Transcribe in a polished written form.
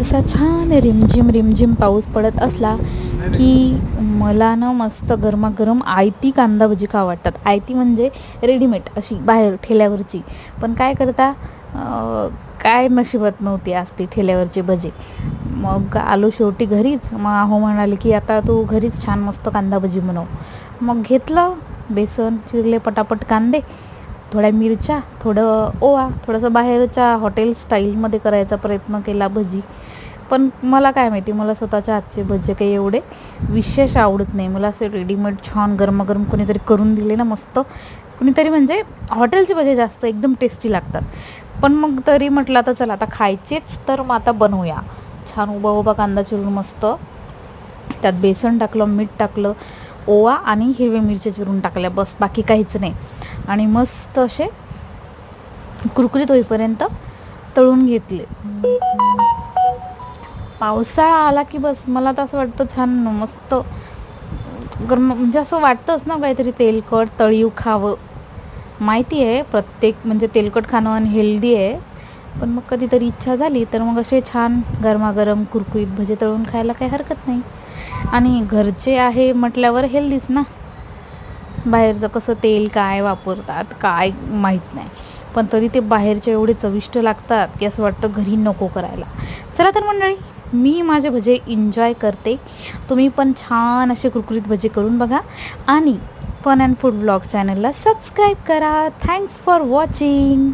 असा छान रिमझिम रिमझिम पाऊस पडत असला की मला ना मस्त गरमागरम आयती कांदा भजी खावं वाटतात. आयती म्हणजे रेडीमेड अशी बाहेर ठेल्यावरची. पण काय करता, काय नशिबात नव्हती आज ती ठेल्यावरची भजी. मग आलो शेवटी घरीच. मग आहो म्हणाले की आता तू घरीच छान मस्त कांदा भजी बनव. मग घेतलं बेसन, चिरले पटापट कांदे, थोड्या मिरच्या, थोडं ओवा, थोडंसं बाहेरच्या हॉटेल स्टाईलमध्ये करायचा प्रयत्न केला भजी. पण मला काय माहिती, मला स्वतःच्या हातचे भजे काही एवढे विशेष आवडत नाही. मला असे रेडीमेड छान गरमागरम कोणीतरी करून दिले ना मस्त, कुणीतरी म्हणजे हॉटेलचे भजे जास्त एकदम टेस्टी लागतात. पण मग तरी म्हटलं आता चला आता खायचेच तर मग आता बनवूया. छान उभा उभा कांदा चिरून मस्त त्यात बेसन टाकलं, मीठ टाकलं, ओवा आणि हिरव्या मिरच्या चिरून टाकल्या, बस बाकी काहीच नाही. आणि मस्त असे कुरकुरीत होईपर्यंत तळून घेतले. पावसाळा आला की बस मला तर असं वाटतं छान मस्त गरम, म्हणजे असं वाटतंच ना काहीतरी तेलकट तळीव खावं. माहिती आहे प्रत्येक म्हणजे तेलकट खाणं अनहेल्दी आहे, पण मग कधीतरी इच्छा झाली तर मग असे छान गरमागरम कुरकुरीत भजे तळून खायला काही हरकत नाही. आणि घरचे आहे म्हटल्यावर हेल्दीच ना. बाहेरचं कसं तेल काय वापरतात काय माहीत नाही, पण तरी ते बाहेरचे एवढे चविष्ट लागतात की असं वाटतं घरी नको करायला. चला तर मंडळी, मी माझे भजे एन्जॉय करते. तुम्ही पण छान असे कुरकुरीत भजे करून बघा आणि फन अँड फूड ब्लॉग चॅनलला सबस्क्राईब करा. Thanks for watching.